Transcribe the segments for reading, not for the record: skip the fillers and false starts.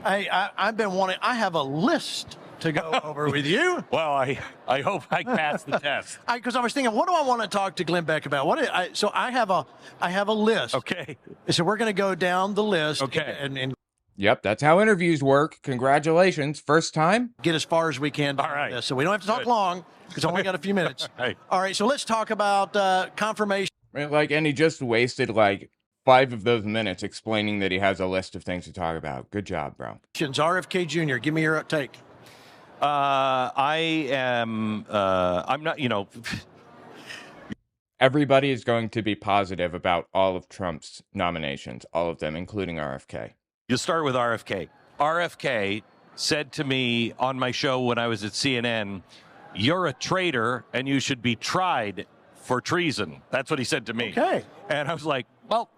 I've been wanting, I have a list to go over with you. Well, I hope I pass the test. Because I was thinking, what do I want to talk to Glenn Beck about? So I have a list. Okay. So we're going to go down the list. Okay. And Yep, that's how interviews work. Congratulations. First time? get as far as we can. All right. So we don't have to talk long because I only got a few minutes. Right. All right. So let's talk about confirmation. And he just wasted like 5 of those minutes explaining that he has a list of things to talk about. Good job, bro. RFK Jr., give me your take. I'm not, Everybody is going to be positive about all of Trump's nominations, all of them, including RFK. you start with RFK. RFK said to me on my show when I was at CNN, "You're a traitor and you should be tried for treason." That's what he said to me. Okay. And I was like, well,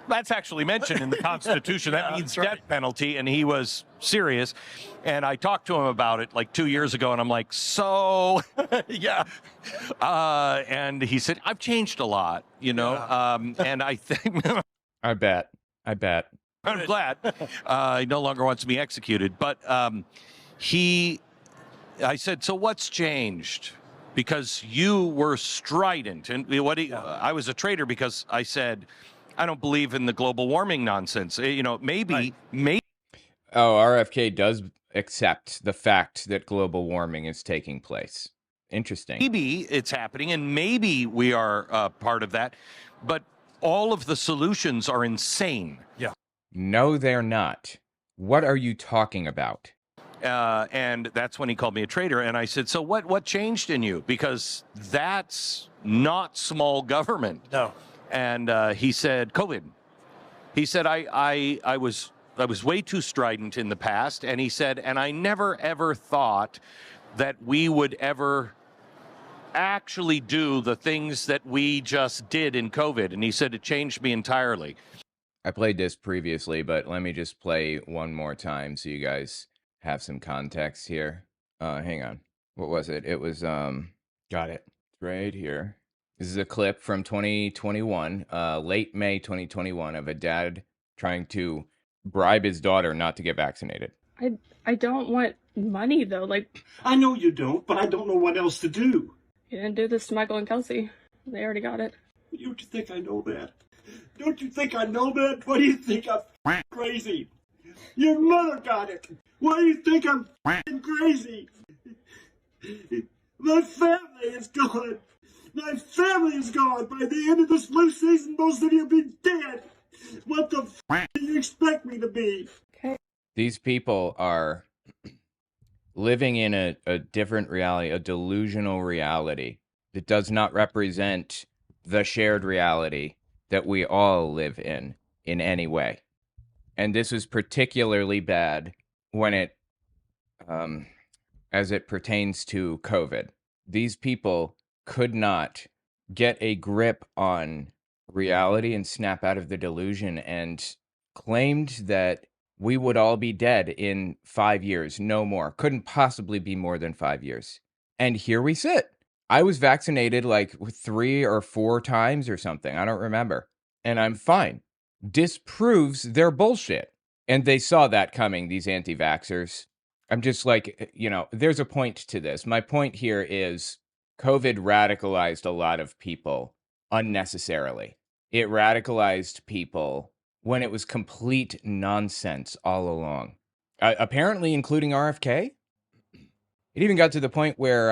that's actually mentioned in the Constitution. That means death penalty. And he was serious. And I talked to him about it like 2 years ago. And I'm like, so, yeah. And he said, I've changed a lot, and I think. I bet. I'm glad. He no longer wants to be executed. But I said, so what's changed? Because you were strident. And I was a traitor because I said, I don't believe in the global warming nonsense. Maybe. Oh, RFK does accept the fact that global warming is taking place. Interesting. Maybe it's happening, and maybe we are part of that. But all of the solutions are insane. Yeah. No, they're not. What are you talking about? And that's when he called me a traitor. And I said, so what changed in you? Because that's not small government. No. And he said, COVID. He said, I was way too strident in the past. And he said, and I never, ever thought that we would ever actually do the things that we just did in COVID. And he said, it changed me entirely. I played this previously, but let me just play one more time so you guys have some context here. Hang on. What was it? It was, got it right here. This is a clip from 2021, late May 2021, of a dad trying to bribe his daughter not to get vaccinated. I don't want money, though. Like, I know you don't, but I don't know what else to do. you didn't do this to Michael and Kelsey. They already got it. Don't you think I know that? Don't you think I know that? Why do you think I'm crazy? Your mother got it. Why do you think I'm crazy? My family is gone. My family is gone. By the end of this flu season, most of you will be dead. What the do you expect me to be? Okay. These people are living in a different reality, a delusional reality that does not represent the shared reality that we all live in any way. And this is particularly bad when it, as it pertains to COVID. These people could not get a grip on reality and snap out of the delusion, and claimed that we would all be dead in 5 years, no more. Couldn't possibly be more than 5 years. And here we sit. I was vaccinated like 3 or 4 times or something. I don't remember. And I'm fine. Disproves their bullshit. And they saw that coming, these anti-vaxxers. I'm just like, there's a point to this. My point here is COVID radicalized a lot of people unnecessarily. It radicalized people when it was complete nonsense all along. Apparently, including RFK. It even got to the point where,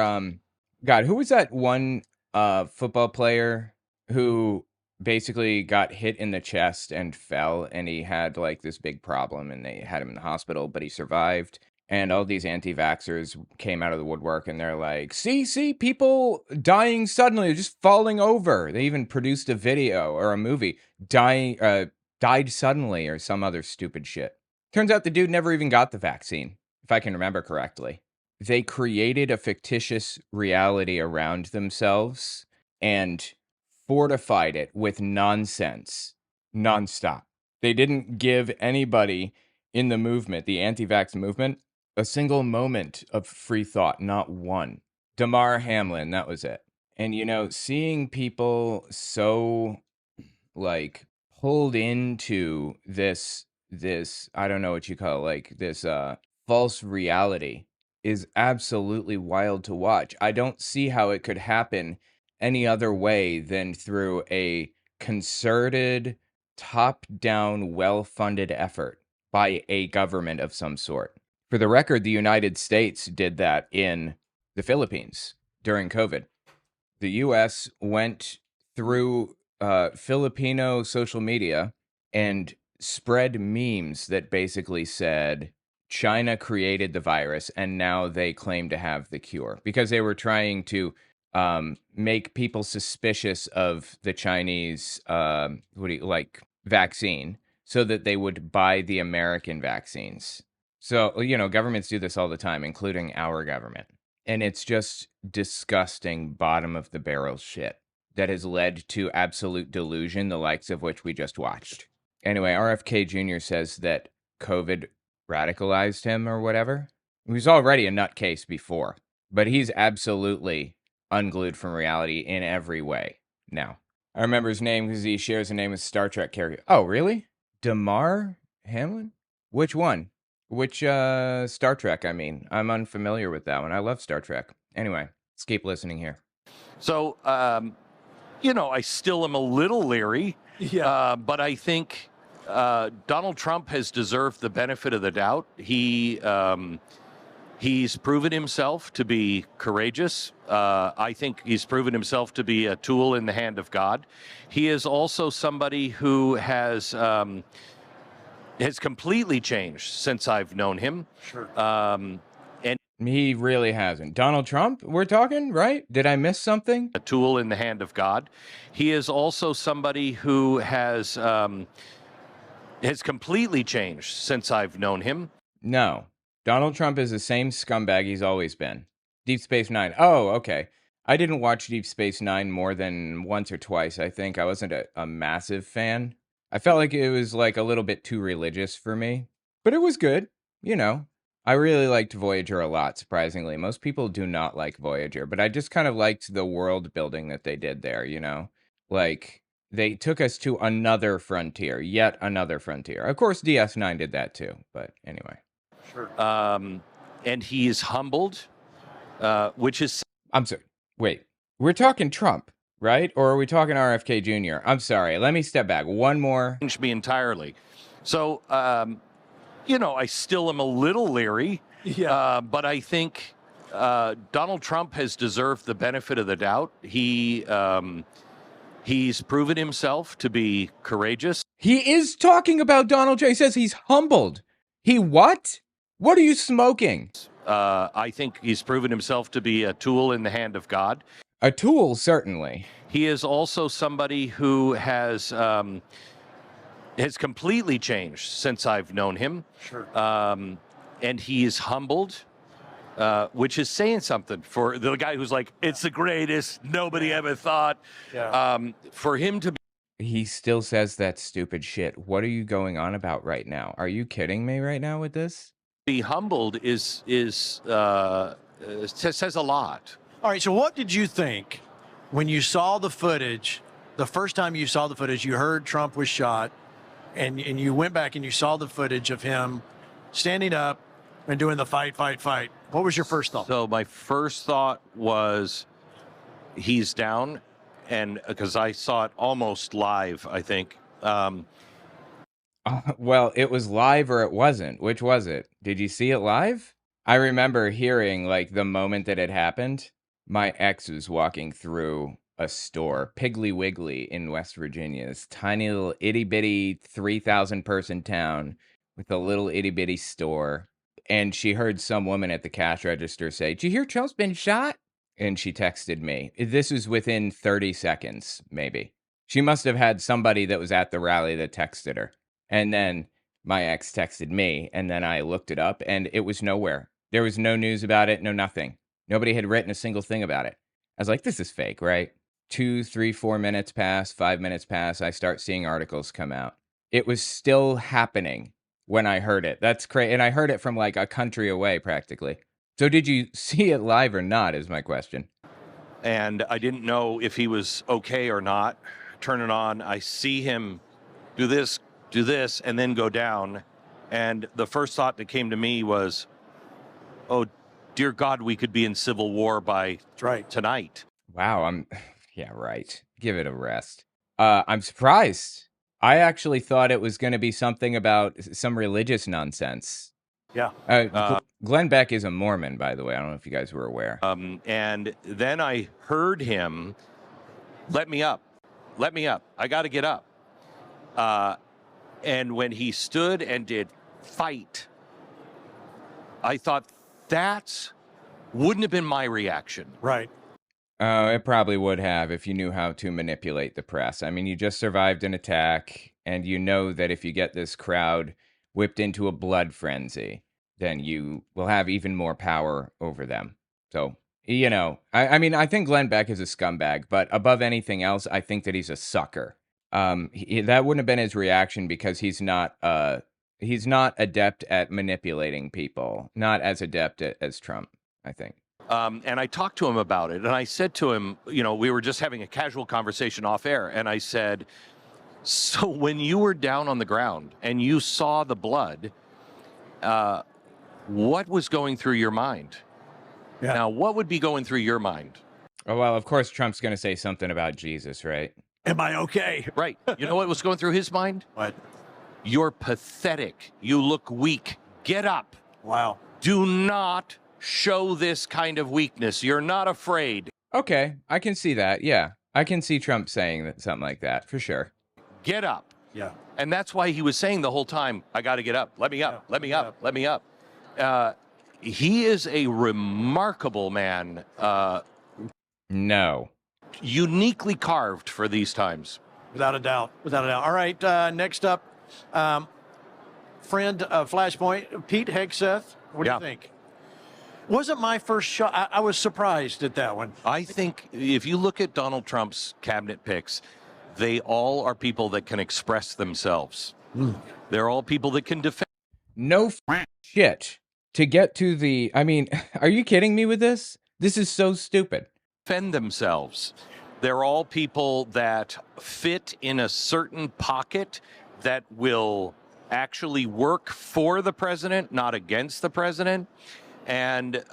God, who was that one football player who basically got hit in the chest and fell, and he had like this big problem, and they had him in the hospital, but he survived. And all these anti-vaxxers came out of the woodwork, and they're like, see, people dying suddenly, just falling over. They even produced a video or a movie, died suddenly, or some other stupid shit. Turns out the dude never even got the vaccine, if I can remember correctly. They created a fictitious reality around themselves and fortified it with nonsense, nonstop. They didn't give anybody in the movement, the anti-vax movement, a single moment of free thought, not one. Damar Hamlin, that was it. And, seeing people so, pulled into this this, I don't know what you call it, like this false reality is absolutely wild to watch. I don't see how it could happen any other way than through a concerted, top-down, well-funded effort by a government of some sort. For the record, the United States did that in the Philippines during COVID. The US went through Filipino social media and spread memes that basically said China created the virus and now they claim to have the cure because they were trying to make people suspicious of the Chinese vaccine so that they would buy the American vaccines. So, governments do this all the time, including our government. And it's just disgusting bottom of the barrel shit that has led to absolute delusion, the likes of which we just watched. Anyway, RFK Jr. says that COVID radicalized him or whatever. He was already a nutcase before, but he's absolutely unglued from reality in every way now. I remember his name because he shares a name with Star Trek character. Oh, really? Damar Hamlin? Which one? Which Star Trek, I mean? I'm unfamiliar with that one. I love Star Trek. Anyway, let's keep listening here. So, I still am a little leery, but I think Donald Trump has deserved the benefit of the doubt. He's proven himself to be courageous. I think he's proven himself to be a tool in the hand of God. He is also somebody who has completely changed since I've known him. Sure. And he really hasn't. Donald Trump, we're talking, right? Did I miss something? A tool in the hand of God. He is also somebody who has completely changed since I've known him. No. Donald Trump is the same scumbag he's always been. Deep Space Nine. Oh, okay. I didn't watch Deep Space Nine more than once or twice, I think. I wasn't a massive fan. I felt like it was like a little bit too religious for me, but it was good. I really liked Voyager a lot, surprisingly. Most people do not like Voyager, but I just kind of liked the world building that they did there, Like, they took us to another frontier, yet another frontier. Of course, DS9 did that too, but anyway. Sure. And he is humbled, which is... I'm sorry. Wait, we're talking Trump, right? Or are we talking RFK Jr.? I'm sorry. Let me step back. One more. Changed me entirely. So, I still am a little leery, but I think Donald Trump has deserved the benefit of the doubt. He's proven himself to be courageous. He is talking about Donald Trump. He says he's humbled. He what? What are you smoking? I think he's proven himself to be a tool in the hand of God. A tool, certainly. He is also somebody who has completely changed since I've known him. Sure. And he is humbled, which is saying something for the guy who's like, it's the greatest, nobody ever thought. Yeah. For him to be... He still says that stupid shit. What are you going on about right now? Are you kidding me right now with this? Be humbled says a lot. All right, so what did you think when you saw the footage, the first time you saw the footage, you heard Trump was shot, and you went back and you saw the footage of him standing up and doing the fight. What was your first thought? So my first thought was he's down, and because I saw it almost live, I think. Well, it was live or it wasn't. Which was it? Did you see it live? I remember hearing, like, the moment that it happened. My ex was walking through a store, Piggly Wiggly in West Virginia, this tiny little itty-bitty 3,000-person town with a little itty-bitty store. And she heard some woman at the cash register say, "Did you hear Trump's been shot?" And she texted me. This was within 30 seconds, maybe. She must have had somebody that was at the rally that texted her. And then my ex texted me, and then I looked it up, and it was nowhere. There was no news about it, no nothing. Nobody had written a single thing about it. I was like, this is fake, right? 2, 3, 4 minutes pass, 5 minutes pass. I start seeing articles come out. It was still happening when I heard it. That's crazy. And I heard it from like a country away, practically. So did you see it live or not, is my question. And I didn't know if he was okay or not. Turn it on. I see him do this, do this, and then go down. And the first thought that came to me was, oh, dear God, we could be in civil war by tonight. Wow, yeah, right. Give it a rest. I'm surprised. I actually thought it was going to be something about some religious nonsense. Yeah. Glenn Beck is a Mormon, by the way. I don't know if you guys were aware. And then I heard him, let me up. Let me up. I got to get up. And when he stood and did fight, I thought wouldn't have been my reaction. Right. It probably would have if you knew how to manipulate the press. I mean, you just survived an attack, and you know that if you get this crowd whipped into a blood frenzy, then you will have even more power over them. So, you know, I mean, I think Glenn Beck is a scumbag, but above anything else, I think that he's a sucker. That wouldn't have been his reaction because he's not adept at manipulating people, not as adept as Trump, I think. And I talked to him about it, and I said to him, you know, we were just having a casual conversation off air, and I said, so when you were down on the ground and you saw the blood, what was going through your mind? Yeah. Now, what would be going through your mind? Oh, well, of course, Trump's going to say something about Jesus, right? Am I okay? Right. You know what was going through his mind? What? You're pathetic. You look weak. Get up. Wow. Do not show this kind of weakness. You're not afraid. Okay, I can see that. Yeah, I can see Trump saying something like that for sure. Get up. Yeah. And that's why he was saying the whole time, I got to get up. Let me up. Yeah. Let me up. Let me up. He is a remarkable man. No. Uniquely carved for these times. Without a doubt. Without a doubt. All right. Next up, friend of Flashpoint, Pete Hegseth. What do you think? Wasn't my first shot. I was surprised at that one. I think if you look at Donald Trump's cabinet picks, they all are people that can express themselves. They're all people that can defend. No shit. To get to the, I mean, are you kidding me with this? This is so stupid. Defend themselves. They're all people that fit in a certain pocket that will actually work for the president, not against the president. And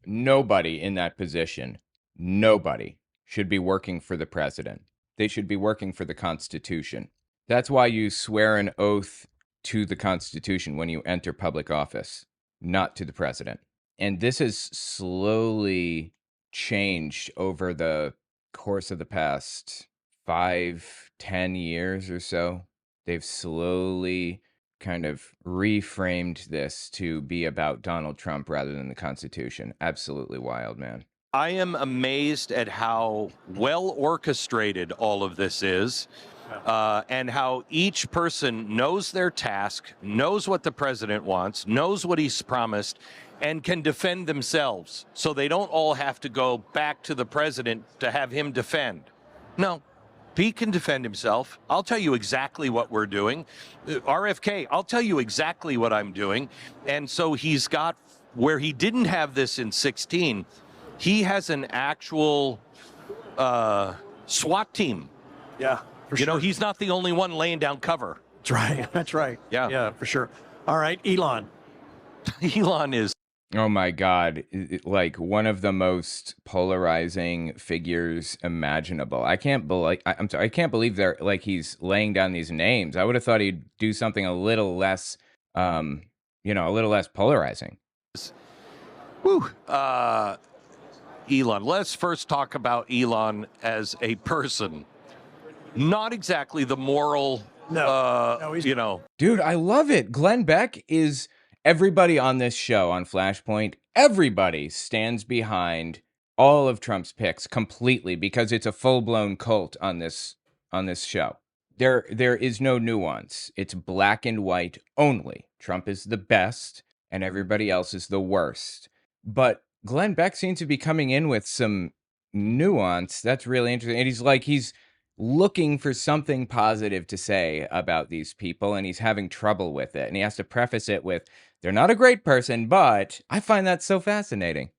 nobody in that position, nobody should be working for the president. They should be working for the Constitution. That's why you swear an oath to the Constitution when you enter public office, not to the president. And this has slowly changed over the course of the past 5-10 years or so. They've slowly kind of reframed this to be about Donald Trump rather than the Constitution. Absolutely wild, man. I am amazed at how well orchestrated all of this is, and how each person knows their task, knows what the president wants, knows what he's promised, and can defend themselves. So they don't all have to go back to the president to have him defend. No. Pete can defend himself. I'll tell you exactly what we're doing. RFK, I'll tell you exactly what I'm doing. And so he's got, where he didn't have this in 2016, he has an actual SWAT team. Yeah, for sure. You know, he's not the only one laying down cover. That's right. That's right. Yeah. Yeah, for sure. All right, Elon. Elon is, oh my God, like one of the most polarizing figures imaginable. I can't believe, I'm sorry, I can't believe they're like he's laying down these names. I would have thought he'd do something a little less, a little less polarizing. Woo. Elon. Let's first talk about Elon as a person. Not exactly the moral, No, he's, Dude, I love it. Glenn Beck is... Everybody on this show on Flashpoint, everybody stands behind all of Trump's picks completely because it's a full-blown cult on this show. There is no nuance. It's black and white only. Trump is the best and everybody else is the worst. But Glenn Beck seems to be coming in with some nuance. That's really interesting. And he's looking for something positive to say about these people, and he's having trouble with it. And he has to preface it with, they're not a great person, but I find that so fascinating.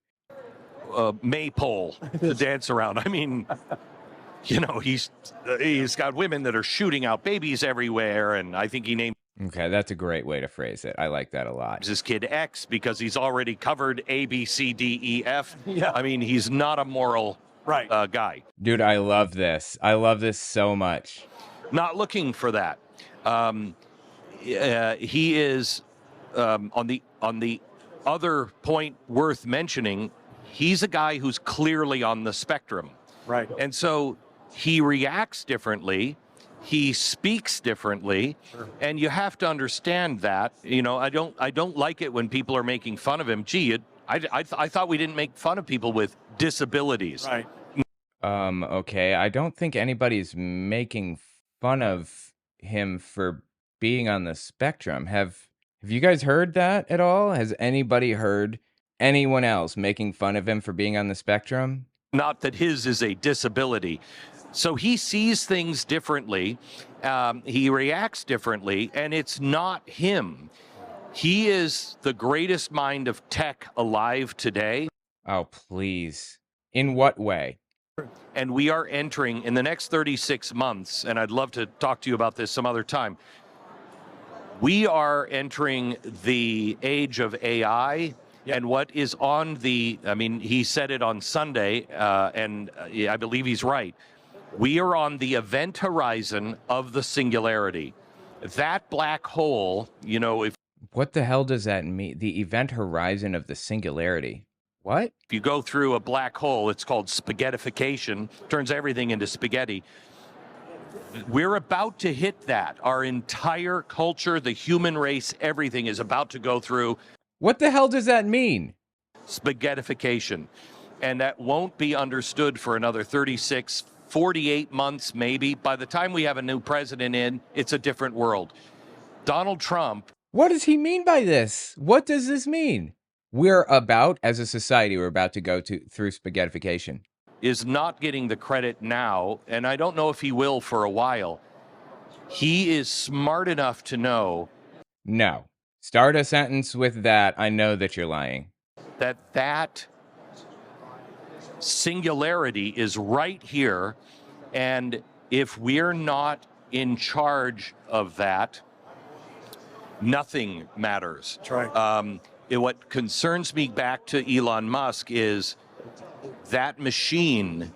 Maypole to dance around. I mean, You know, he's got women that are shooting out babies everywhere, and I think he named Okay, that's a great way to phrase it. I like that a lot. his kid X because he's already covered A, B, C, D, E, F. Yeah. I mean, he's not a moral Right. guy. Dude, I love this. I love this so much. Not looking for that. He is on the other point worth mentioning. He's a guy who's clearly on the spectrum, Right. and so he reacts differently. He speaks differently, and you have to understand that. You know, I don't like it when people are making fun of him. Gee, I thought we didn't make fun of people with disabilities. Right. Okay. I don't think anybody's making fun of him for being on the spectrum. Have you guys heard that at all? Has anybody heard anyone else making fun of him for being on the spectrum? Not that his is a disability. So he sees things differently. He reacts differently, and it's not him. He is the greatest mind of tech alive today. Oh, please. In what way? And we are entering in the next 36 months, and I'd love to talk to you about this some other time. We are entering the age of AI. And what is on he said it on Sunday, and I believe he's right. We are on the event horizon of the singularity. That black hole, you know, if What the hell does that mean? The event horizon of the singularity. What? you go through a black hole, it's called spaghettification, turns everything into spaghetti. We're about to hit that. Our entire culture, the human race, everything is about to go through What the hell does that mean? spaghettification. And that won't be understood for another 36, 48 months, maybe. By the time we have a new president in, it's a different world. Donald Trump. What does he mean by this? What does this mean? As a society, we're about to go through spaghettification. Is not getting the credit now, and I don't know if he will for a while. He is smart enough to know No. Start a sentence with that. I know that you're lying. that singularity is right here, and if we're not in charge of that, nothing matters. That's right. What concerns me back to Elon Musk is that machine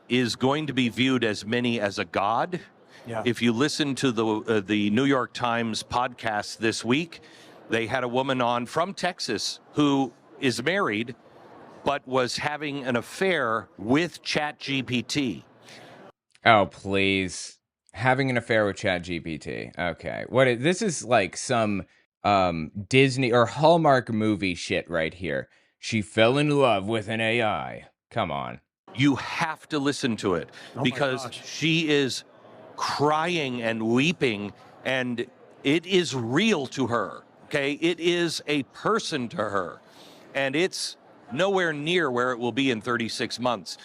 is going to be viewed as many as a god. Yeah. If you listen to the New York Times podcast this week, they had a woman on from Texas who is married, but was having an affair with ChatGPT. Oh, please. Having an affair with ChatGPT. Okay. This is like some Disney or Hallmark movie shit right here. She fell in love with an AI. Come on. You have to listen to it because she is crying and weeping, and it is real to her. Okay, it is a person to her, and it's nowhere near where it will be in 36 months.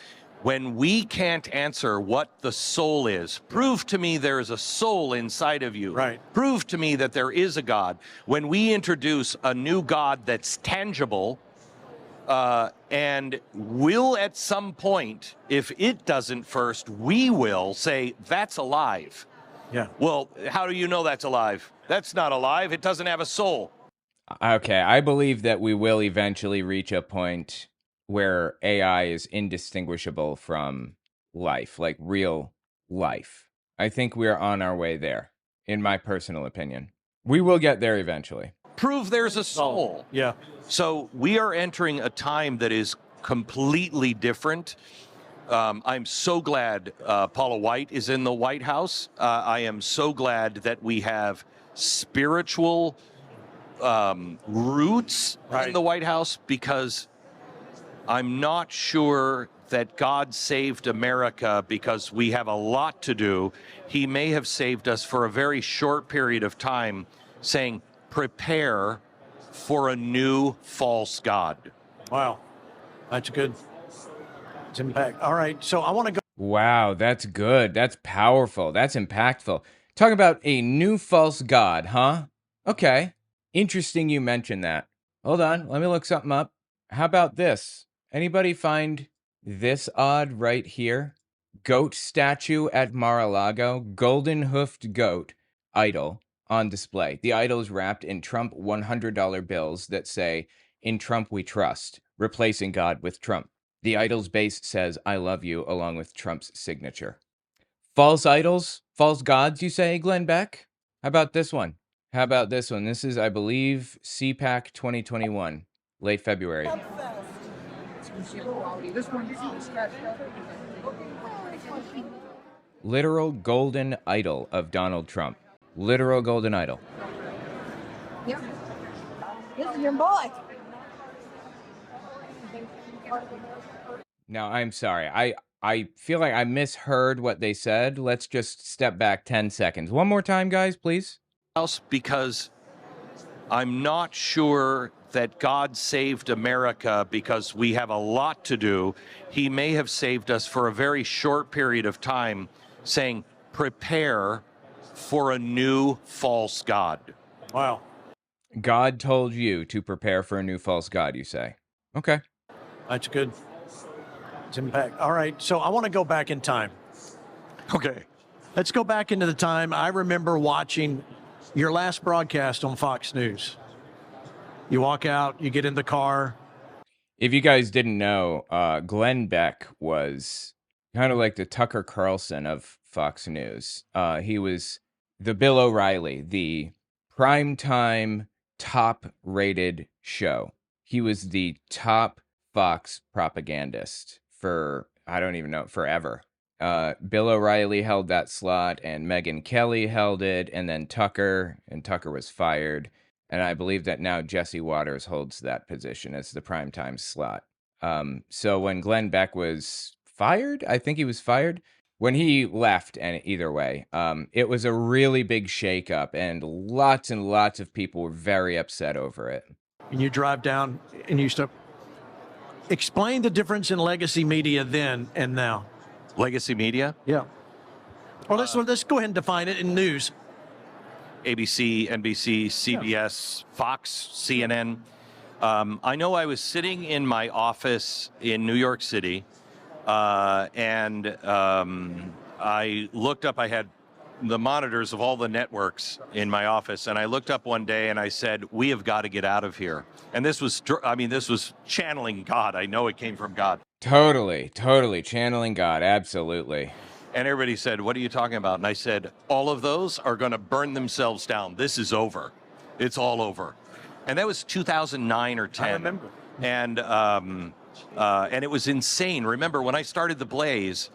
When we can't answer what the soul is, prove to me there is a soul inside of you. Right. Prove to me that there is a God. When we introduce a new God that's tangible, and will at some point, if it doesn't first, we will say, that's alive. Yeah. Well, how do you know that's alive? That's not alive. It doesn't have a soul. Okay, I believe that we will eventually reach a point where AI is indistinguishable from life, like real life. I think we are on our way there, in my personal opinion. We will get there eventually. Prove there's a soul. Yeah. So we are entering a time that is completely different. I'm so glad Paula White is in the White House. I am so glad that we have spiritual roots in the White House, because I'm not sure that God saved America because we have a lot to do. He may have saved us for a very short period of time, saying, prepare for a new false God. Wow. That's good. It's impact. All right. So I want to go. Wow, that's good. That's powerful. That's impactful. Talk about a new false god, huh? Okay. Interesting you mentioned that. Hold on. Let me look something up. How about this? Anybody find this odd right here? Goat statue at Mar-a-Lago, golden hoofed goat idol on display. The idol is wrapped in Trump $100 bills that say, "In Trump we trust," replacing God with Trump. The idol's base says, "I love you," along with Trump's signature. False idols, false gods, you say, Glenn Beck? How about this one? This is, I believe, CPAC 2021, late February. Literal golden idol of Donald Trump. Literal golden idol. Yep. This is your boy. Now, I'm sorry. I feel like I misheard what they said. Let's just step back 10 seconds. One more time, guys, please. Because I'm not sure that God saved America because we have a lot to do. He may have saved us for a very short period of time, saying, prepare for a new false God. Wow. God told you to prepare for a new false God, you say. Okay. That's good. It's impact. All right. So I want to go back in time. Okay. Let's go back into the time I remember watching your last broadcast on Fox News. You walk out, you get in the car. If you guys didn't know, Glenn Beck was kind of like the Tucker Carlson of Fox News. He was the Bill O'Reilly, the primetime top-rated show. He was the top Fox propagandist for, I don't even know, forever. Bill O'Reilly held that slot, and Megyn Kelly held it, and then Tucker was fired. And I believe that now Jesse Waters holds that position as the primetime slot. So when Glenn Beck was fired, I think he was fired, when he left, and either way, it was a really big shakeup, and lots of people were very upset over it. And you drive down and you start. Explain the difference in legacy media then and now. Legacy media? Yeah. Well, let's go ahead and define it in news. ABC, NBC, CBS, Fox, CNN. I know I was sitting in my office in New York City, and I looked up. I had the monitors of all the networks in my office, and I looked up one day and I said, "We have got to get out of here." And this was channeling God. I know it came from God. Totally channeling God, absolutely. And everybody said, "What are you talking about?" And I said, "All of those are going to burn themselves down. This is over. It's all over." And that was 2009 or 10. I remember. And it was insane. Remember, when I started The Blaze,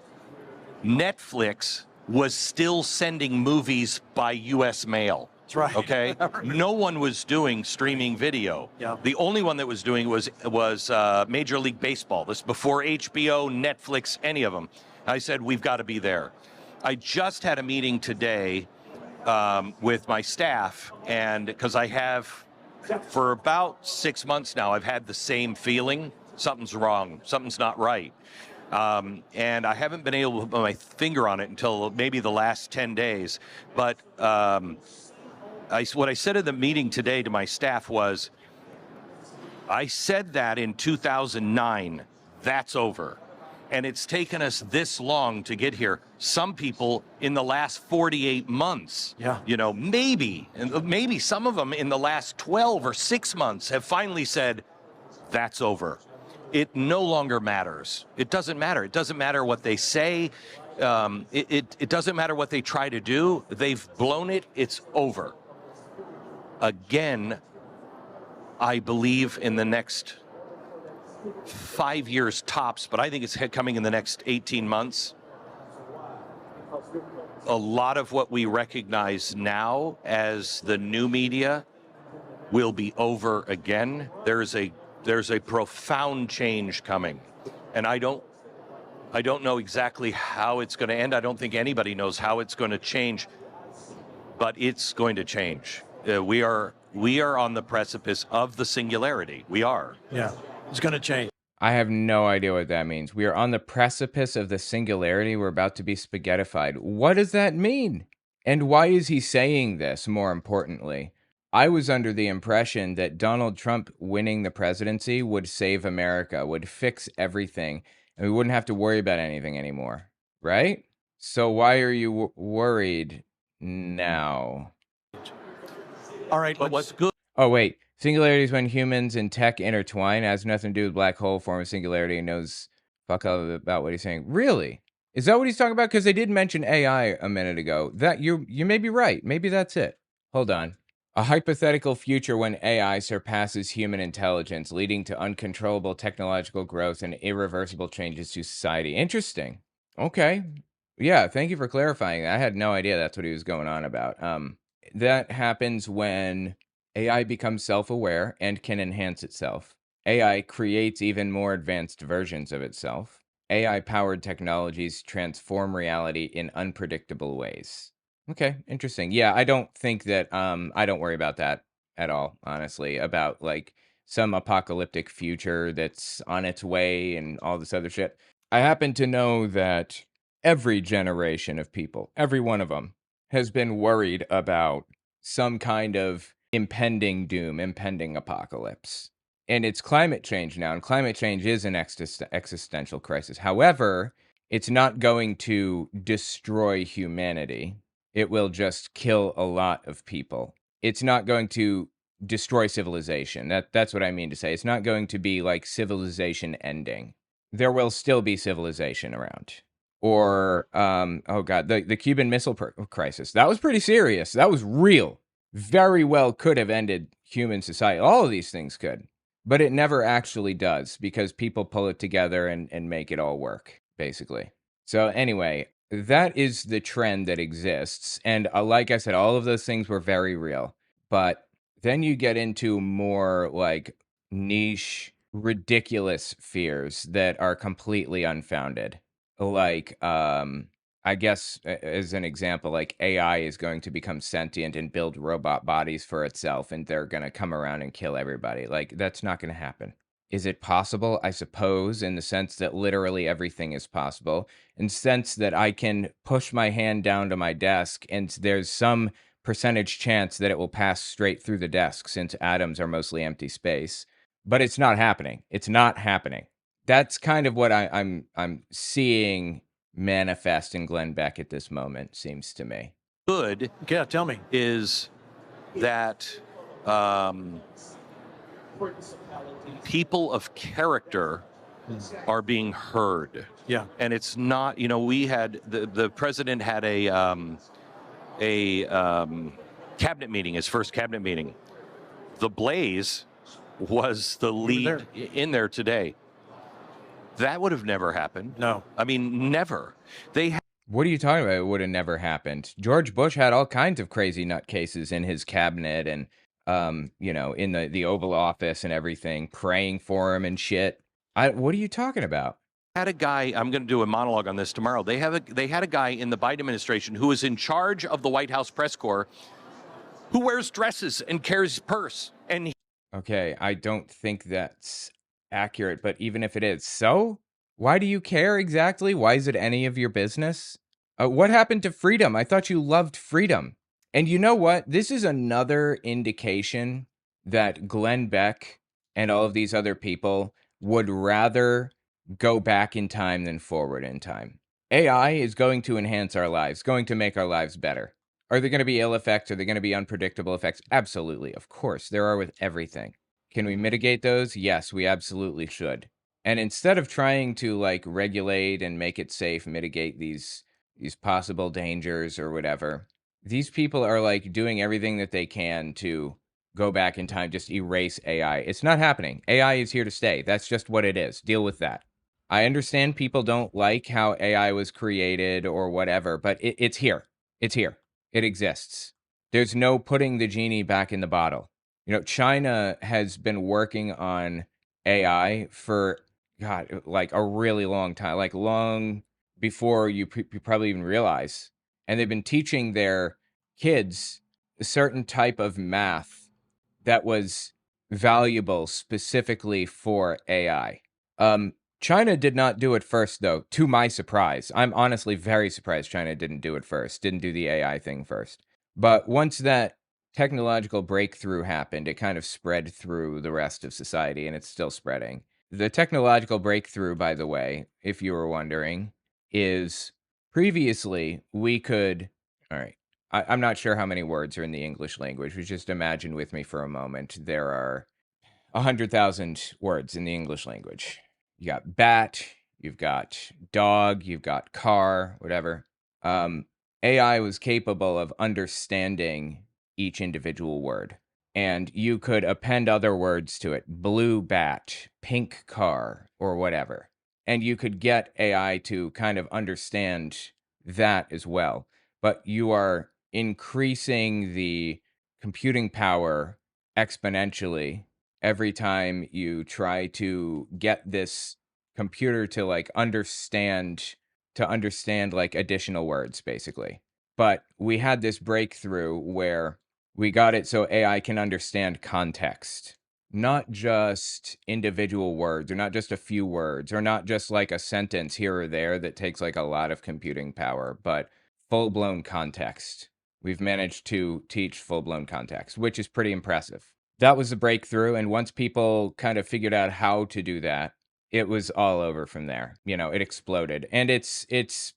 Netflix was still sending movies by U.S. mail. That's right. Okay? No one was doing streaming video. Yeah. The only one that was doing was Major League Baseball. This before HBO, Netflix, any of them. I said, we've got to be there. I just had a meeting today with my staff, and because I have, for about 6 months now, I've had the same feeling. Something's wrong. Something's not right. And I haven't been able to put my finger on it until maybe the last 10 days. But what I said at the meeting today to my staff was, I said that in 2009, that's over. And it's taken us this long to get here. Some people in the last 48 months, maybe some of them in the last 12 or 6 months have finally said, that's over. It no longer matters. It doesn't matter. It doesn't matter what they say. It doesn't matter what they try to do. They've blown it. It's over. Again, I believe in the next 5 years tops, but I think it's coming in the next 18 months. A lot of what we recognize now as the new media will be over again. There's a profound change coming, and I don't know exactly how it's going to end. I don't think anybody knows how it's going to change, but it's going to change. We are on the precipice of the singularity. We are. Yeah, it's going to change. I have no idea what that means. We are on the precipice of the singularity. We're about to be spaghettified. What does that mean? And why is he saying this, more importantly? I was under the impression that Donald Trump winning the presidency would save America, would fix everything, and we wouldn't have to worry about anything anymore. right? So why are you worried now? All right, But what's good Oh, wait. Singularity is when humans and tech intertwine. It has nothing to do with black hole form of singularity and knows fuck all about what he's saying. Really? Is that what he's talking about? Because they did mention AI a minute ago. That you may be right. Maybe that's it. Hold on. A hypothetical future when AI surpasses human intelligence, leading to uncontrollable technological growth and irreversible changes to society. Interesting. Okay. Yeah, thank you for clarifying. I had no idea that's what he was going on about. That happens when AI becomes self-aware and can enhance itself. AI creates even more advanced versions of itself. AI-powered technologies transform reality in unpredictable ways. Okay, interesting. Yeah, I don't think that I don't worry about that at all, honestly, about like some apocalyptic future that's on its way and all this other shit. I happen to know that every generation of people, every one of them, has been worried about some kind of impending doom, impending apocalypse. And it's climate change now, and climate change is an existential crisis. However, it's not going to destroy humanity. It will just kill a lot of people. It's not going to destroy civilization. That's what I mean to say. It's not going to be like civilization ending. There will still be civilization around. Or oh god, the Cuban Missile Crisis. That was pretty serious. That was real. Very well could have ended human society. All of these things could. But it never actually does because people pull it together and make it all work, basically. So anyway, that is the trend that exists. And like I said, all of those things were very real. But then you get into more like niche, ridiculous fears that are completely unfounded. Like, I guess as an example, like AI is going to become sentient and build robot bodies for itself, and they're going to come around and kill everybody. Like, that's not going to happen. Is it possible? I suppose, in the sense that literally everything is possible, in the sense that I can push my hand down to my desk and there's some percentage chance that it will pass straight through the desk since atoms are mostly empty space. But it's not happening. It's not happening. That's kind of what I'm seeing manifest in Glenn Beck at this moment, seems to me. good Yeah, tell me. is that people of character are being heard. Yeah. And it's not, we had the president had a cabinet meeting, his first cabinet meeting. The Blaze was the lead in there today. That would have never happened. No. I mean, never. What are you talking about? It would have never happened. George Bush had all kinds of crazy nutcases in his cabinet and, in the Oval Office and everything, praying for him and shit. What are you talking about? Had a guy, I'm going to do a monologue on this tomorrow. They had a guy in the Biden administration who was in charge of the White House press corps who wears dresses and carries a purse. And Okay, I don't think that's accurate, but even if it is, so why do you care exactly? Why is it any of your business? What happened to freedom? I thought you loved freedom. And you know what? This is another indication that Glenn Beck and all of these other people would rather go back in time than forward in time. AI is going to enhance our lives, going to make our lives better. Are there going to be ill effects? Are there going to be unpredictable effects? Absolutely. Of course. There are with everything. Can we mitigate those? Yes, we absolutely should. And instead of trying to like regulate and make it safe, mitigate these possible dangers or whatever, these people are like doing everything that they can to go back in time, just erase AI. It's not happening. AI is here to stay. That's just what it is. Deal with that. I understand people don't like how AI was created or whatever, but it's here. It's here. It exists. There's no putting the genie back in the bottle. China has been working on AI for, God, like a really long time, like long before you probably even realize. And they've been teaching their kids a certain type of math that was valuable specifically for AI. China did not do it first, though, to my surprise. I'm honestly very surprised China didn't do it first, didn't do the AI thing first. But once that technological breakthrough happened, it kind of spread through the rest of society, and it's still spreading. The technological breakthrough, by the way, if you were wondering, is Previously, we could, all right, I'm not sure how many words are in the English language, but just imagine with me for a moment. There are 100,000 words in the English language. You got bat, you've got dog, you've got car, whatever. AI was capable of understanding each individual word, and you could append other words to it, blue bat, pink car, or whatever. And you could get AI to kind of understand that as well. But you are increasing the computing power exponentially every time you try to get this computer to like understand like additional words, basically. But we had this breakthrough where we got it so AI can understand context, not just individual words, or not just a few words, or not just like a sentence here or there that takes like a lot of computing power, but full-blown context. We've managed to teach full-blown context, which is pretty impressive. That was a breakthrough, and once people kind of figured out how to do that, it was all over from there. You know, it exploded, and it's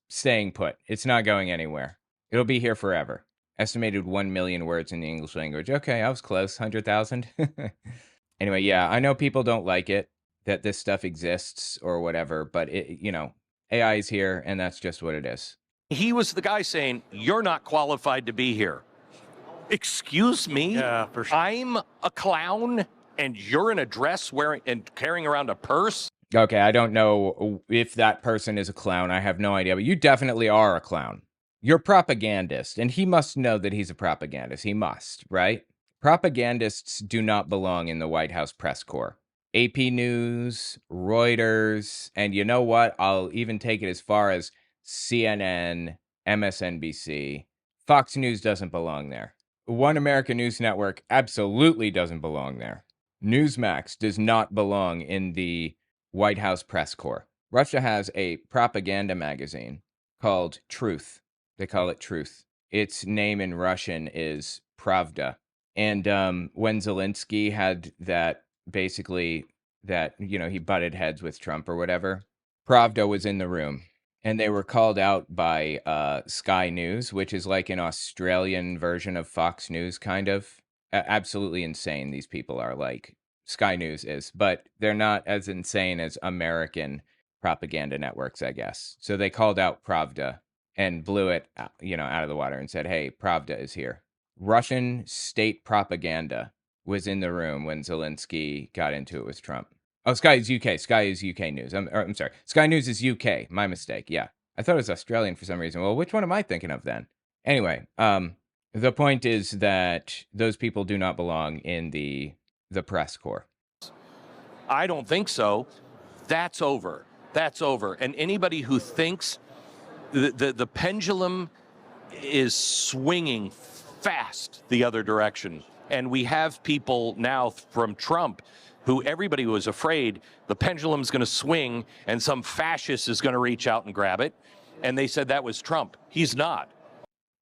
staying put. It's not going anywhere. It'll be here forever. Estimated 1 million words in the English language. Okay, I was close. 100,000. Anyway, yeah, I know people don't like it that this stuff exists or whatever, but it, you know, AI is here, and that's just what it is. He was the guy saying, "You're not qualified to be here." Excuse me? Yeah, for sure. I'm a clown, and you're in a dress wearing and carrying around a purse? Okay, I don't know if that person is a clown. I have no idea, but you definitely are a clown. You're a propagandist, and he must know that he's a propagandist. He must, right? Propagandists do not belong in the White House press corps. AP News, Reuters, and you know what? I'll even take it as far as CNN, MSNBC. Fox News doesn't belong there. One American News Network absolutely doesn't belong there. Newsmax does not belong in the White House press corps. Russia has a propaganda magazine called Truth. They call it Truth. Its name in Russian is Pravda. And when Zelensky had that, basically, that, you know, he butted heads with Trump or whatever, Pravda was in the room. And they were called out by Sky News, which is like an Australian version of Fox News, kind of. Absolutely insane, these people are, like Sky News is. But they're not as insane as American propaganda networks, I guess. So they called out Pravda and blew it, you know, out of the water and said, hey, Pravda is here. Russian state propaganda was in the room when Zelensky got into it with Trump. Oh, Sky is UK. Sky is UK News. I'm sorry. Sky News is UK. My mistake. Yeah. I thought it was Australian for some reason. Well, which one am I thinking of then? Anyway, the point is that those people do not belong in the press corps. I don't think so. That's over. That's over. And anybody who thinks the pendulum is swinging fast the other direction. And we have people now from Trump who everybody was afraid the pendulum's going to swing and some fascist is going to reach out and grab it. And they said that was Trump. He's not.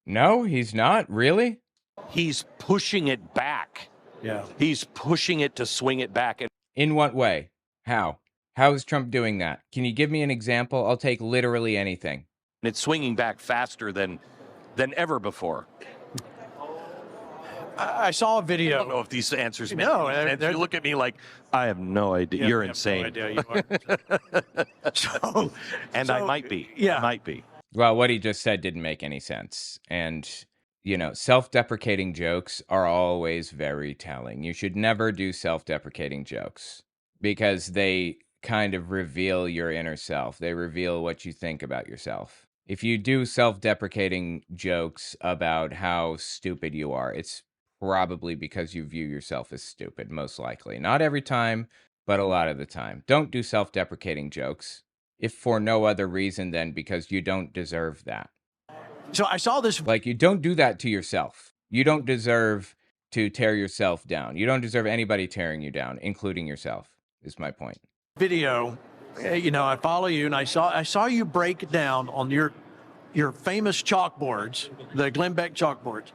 No, he's not. Really? He's pushing it back. Yeah. He's pushing it to swing it back. And In what way? How? How is Trump doing that? Can you give me an example? I'll take literally anything. it's swinging back faster than ever before. I saw a video. I don't know if these answers make No, sense. You look at me like, I have no idea. Yeah, You're I have insane. no idea. You are. I might be. Yeah. I might be. Well, what he just said didn't make any sense. And, you know, self-deprecating jokes are always very telling. You should never do self-deprecating jokes because they kind of reveal your inner self. They reveal what you think about yourself. If you do self-deprecating jokes about how stupid you are, it's probably because you view yourself as stupid, most likely. Not every time, but a lot of the time. Don't do self-deprecating jokes, if for no other reason than because you don't deserve that. So I saw this. Like, you don't do that to yourself. You don't deserve to tear yourself down. You don't deserve anybody tearing you down, including yourself, is my point. Video, you know, I follow you, and I saw you break down on your famous chalkboards, the Glenn Beck chalkboards,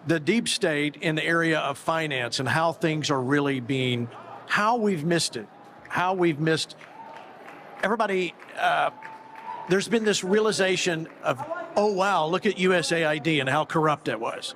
the deep state in the area of finance and how things are really being, how we've missed it, how we've missed everybody. there's been this realization of, oh, wow, look at USAID and how corrupt it was.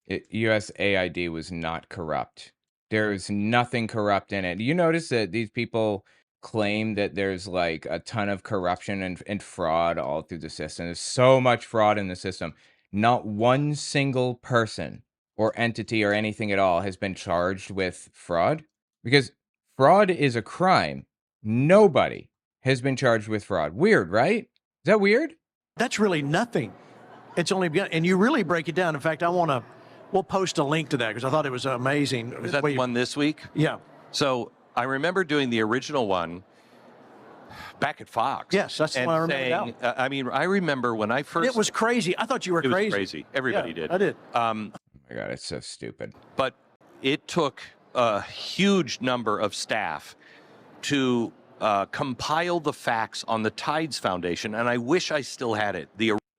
USAID was not corrupt. There's nothing corrupt in it. You notice that these people claim that there's like a ton of corruption and fraud all through the system. There's so much fraud in the system. Not one single person or entity or anything at all has been charged with fraud, because fraud is a crime. Nobody has been charged with fraud. Weird, right? Is that weird? That's really nothing. It's only begun, and you really break it down. In fact, we'll post a link to that because I thought it was amazing. Was that the one this week? Yeah. So I remember doing the original one back at Fox. Yes, that's the one I remember now. I mean, I remember when I first... It was crazy. I thought you were It crazy. was crazy. Everybody did. I did. Oh my God, it's so stupid. But it took a huge number of staff to compile the facts on the Tides Foundation, and I wish I still had it.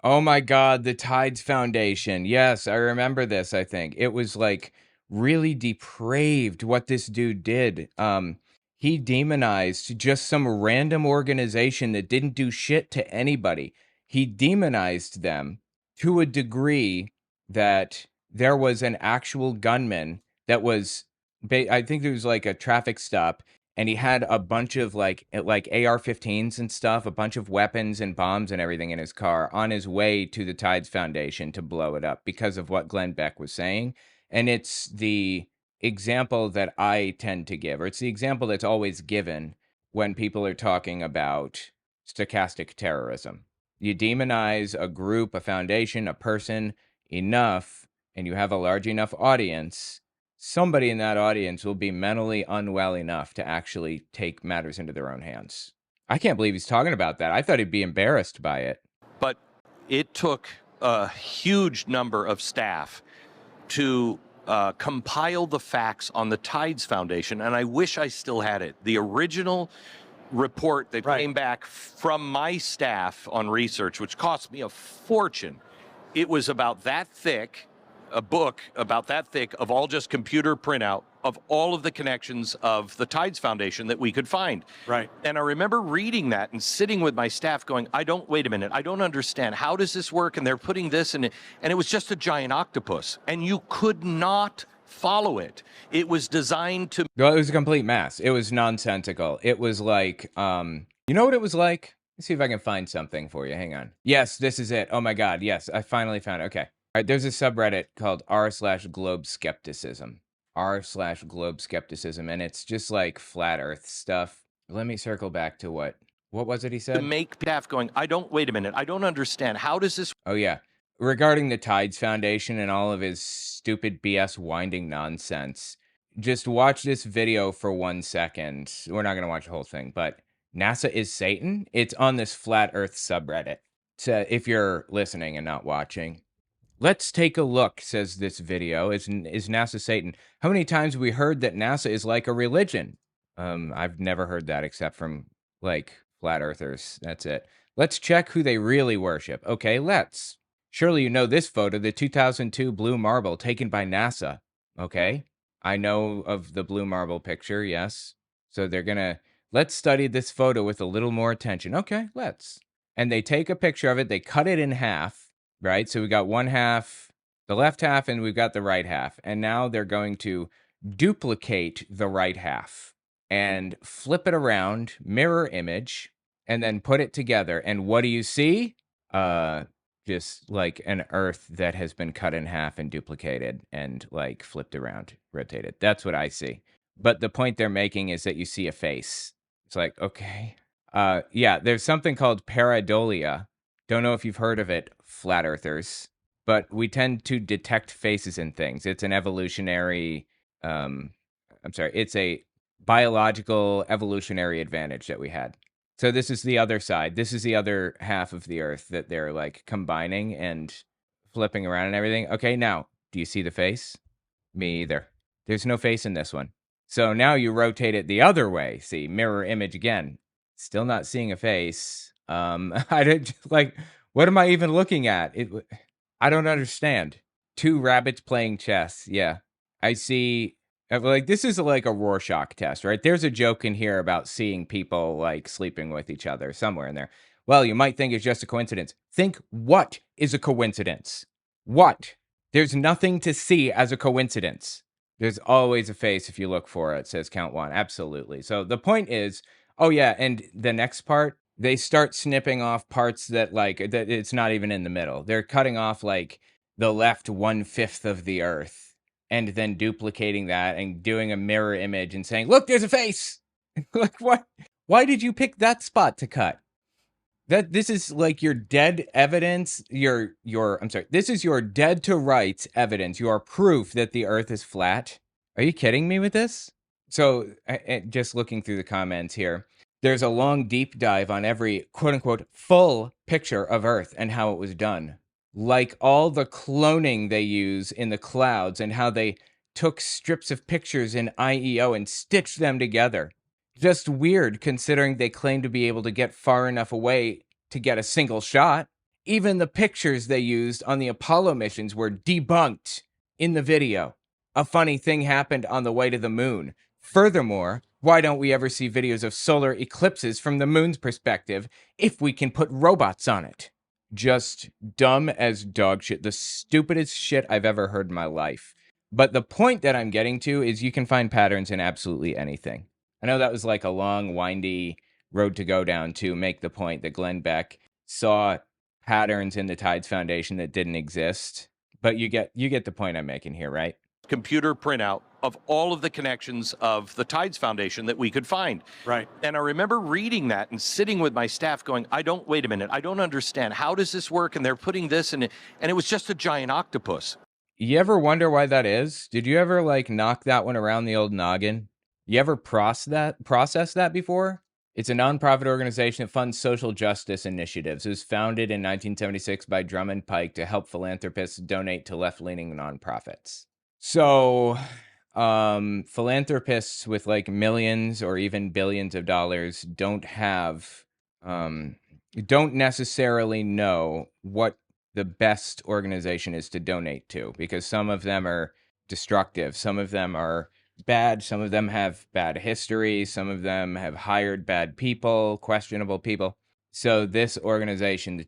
Oh my God, the Tides Foundation. Yes, I remember this, I think. It was like really depraved what this dude did. He demonized just some random organization that didn't do shit to anybody. He demonized them to a degree that there was an actual gunman that was, I think there was like a traffic stop, and he had a bunch of like AR-15s and stuff, a bunch of weapons and bombs and everything in his car on his way to the Tides Foundation to blow it up because of what Glenn Beck was saying. And it's the example that I tend to give, or it's the example that's always given when people are talking about stochastic terrorism. You demonize a group, a foundation, a person enough, and you have a large enough audience, somebody in that audience will be mentally unwell enough to actually take matters into their own hands. I can't believe he's talking about that. I thought he'd be embarrassed by it. But it took a huge number of staff to compile the facts on the Tides Foundation, and I wish I still had it. The original report that came back from my staff on research, which cost me a fortune, it was about that thick, a book about that thick of all just computer printout of all of the connections of the Tides Foundation that we could find. Right. And I remember reading that and sitting with my staff going, wait a minute, I don't understand. How does this work? And they're putting this in it. And it was just a giant octopus. And you could not follow it. It was designed to... Well, it was a complete mess. It was nonsensical. It was like, you know what it was like? Let's see if I can find something for you. Hang on. Yes, this is it. Oh my God. Yes, I finally found it. Okay. All right, there's a subreddit called r/globe skepticism. r/globe skepticism, and it's just like flat earth stuff. Let me circle back to what was it he said? To make staff going, wait a minute, I don't understand. How does this... Oh yeah. Regarding the Tides Foundation and all of his stupid BS winding nonsense, just watch this video for 1 second. We're not going to watch the whole thing, but NASA is Satan. It's on this flat earth subreddit. So if you're listening and not watching, let's take a look, says this video. Is NASA Satan? How many times have we heard that NASA is like a religion? I've never heard that except from like flat earthers. That's it. Let's check who they really worship. Okay, let's. Surely you know this photo, the 2002 blue marble taken by NASA. Okay, I know of the blue marble picture, yes. So they're gonna, let's study this photo with a little more attention. Okay, let's. And they take a picture of it, they cut it in half, right? So we got one half, the left half, and we've got the right half. And now they're going to duplicate the right half and flip it around, mirror image, and then put it together. And what do you see? Just like an Earth that has been cut in half and duplicated and like flipped around, rotated. That's what I see. But the point they're making is that you see a face. It's like, okay. Yeah, there's something called pareidolia. Don't know if you've heard of it, flat earthers. But we tend to detect faces in things. It's an evolutionary, it's a biological evolutionary advantage that we had. So this is the other side. This is the other half of the Earth that they're like combining and flipping around and everything. Okay, now, do you see the face? Me either. There's no face in this one. So now you rotate it the other way. See, mirror image again. Still not seeing a face. I don't like, what am I even looking at? I don't understand. Two rabbits playing chess. Yeah. I see Like, this is like a Rorschach test, right? There's a joke in here about seeing people like sleeping with each other somewhere in there. Well, you might think it's just a coincidence. Think, what is a coincidence? What? There's nothing to see as a coincidence. There's always a face if you look for it, says Count One. Absolutely. So the point is, oh yeah, and the next part, they start snipping off parts that like that it's not even in the middle. They're cutting off like the left 1/5 of the earth and then duplicating that and doing a mirror image and saying, look, there's a face. Like, what? Why did you pick that spot to cut? This is like your dead evidence, this is your dead to rights evidence, your proof that the earth is flat. Are you kidding me with this? So, just looking through the comments here, there's a long deep dive on every quote unquote full picture of Earth and how it was done. Like all the cloning they use in the clouds and how they took strips of pictures in IEO and stitched them together. Just weird considering they claim to be able to get far enough away to get a single shot. Even the pictures they used on the Apollo missions were debunked in the video. A funny thing happened on the way to the moon. Furthermore, why don't we ever see videos of solar eclipses from the moon's perspective if we can put robots on it? Just dumb as dog shit. The stupidest shit I've ever heard in my life. But the point that I'm getting to is you can find patterns in absolutely anything. I know that was like a long, windy road to go down to make the point that Glenn Beck saw patterns in the Tides Foundation that didn't exist. But you get the point I'm making here, right? Computer printout of all of the connections of the Tides Foundation that we could find. Right. And I remember reading that and sitting with my staff going, wait a minute, I don't understand. How does this work? And they're putting this in it. And it was just a giant octopus. You ever wonder why that is? Did you ever like knock that one around the old noggin? You ever process that before? It's a nonprofit organization that funds social justice initiatives. It was founded in 1976 by Drummond Pike to help philanthropists donate to left-leaning nonprofits. So, philanthropists with like millions or even billions of dollars don't necessarily know what the best organization is to donate to, because some of them are destructive, some of them are bad, some of them have bad history, some of them have hired bad people, questionable people. So this organization, the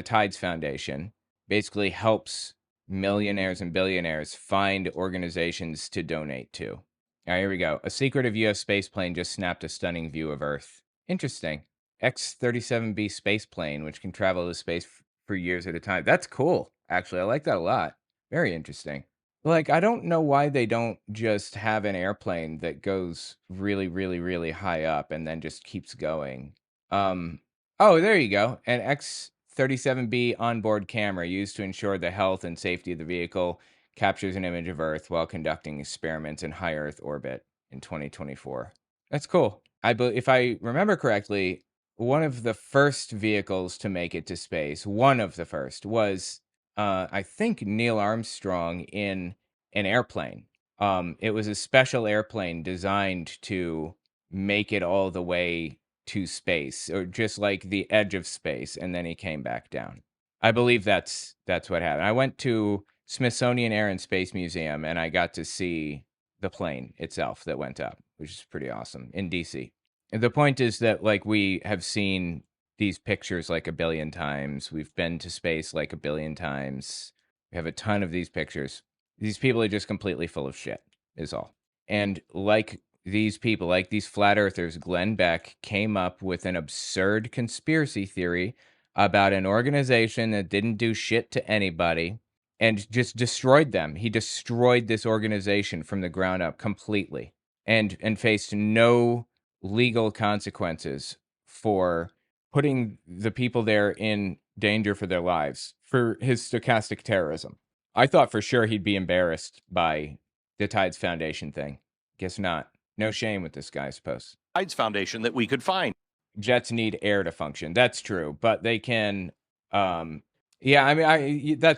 Tides Foundation, basically helps millionaires and billionaires find organizations to donate to. All right, here we go. A secretive U.S. spaceplane just snapped a stunning view of Earth. Interesting. X-37B spaceplane, which can travel to space for years at a time. That's cool, actually. I like that a lot. Very interesting. Like, I don't know why they don't just have an airplane that goes really, really, really high up and then just keeps going. Oh, there you go. An X-37B onboard camera used to ensure the health and safety of the vehicle captures an image of Earth while conducting experiments in high Earth orbit in 2024. That's cool. If I remember correctly, one of the first vehicles to make it to space, was, I think, Neil Armstrong in an airplane. It was a special airplane designed to make it all the way to space, or just like the edge of space, and then he came back down. I believe that's what happened. I went to Smithsonian Air and Space Museum, and I got to see the plane itself that went up, which is pretty awesome, in DC. And the point is that, like, we have seen these pictures like a billion times. We've been to space like a billion times. We have a ton of these pictures. These people are just completely full of shit, is all. And like these people, like these flat earthers, Glenn Beck came up with an absurd conspiracy theory about an organization that didn't do shit to anybody and just destroyed them. He destroyed this organization from the ground up completely and faced no legal consequences for putting the people there in danger for their lives for his stochastic terrorism. I thought for sure he'd be embarrassed by the Tides Foundation thing. Guess not. No shame with this guy, I suppose. Tides Foundation that we could find. Jets need air to function. That's true, but they can. That's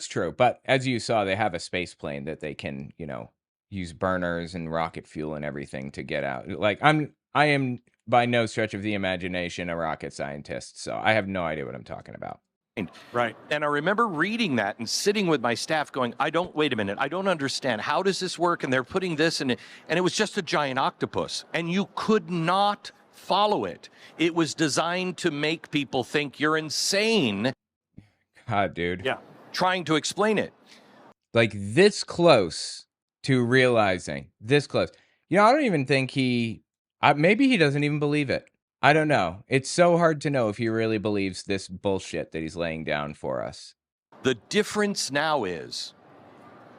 true. But as you saw, they have a space plane that they can, use burners and rocket fuel and everything to get out. Like I am by no stretch of the imagination a rocket scientist, so I have no idea what I'm talking about. Right. And I remember reading that and sitting with my staff going, wait a minute, I don't understand. How does this work? And they're putting this in it. And it was just a giant octopus. And you could not follow it. It was designed to make people think you're insane. God, dude. Yeah. Trying to explain it. Like this close to realizing, this close. I don't even think maybe he doesn't even believe it. I don't know. It's so hard to know if he really believes this bullshit that he's laying down for us. The difference now is,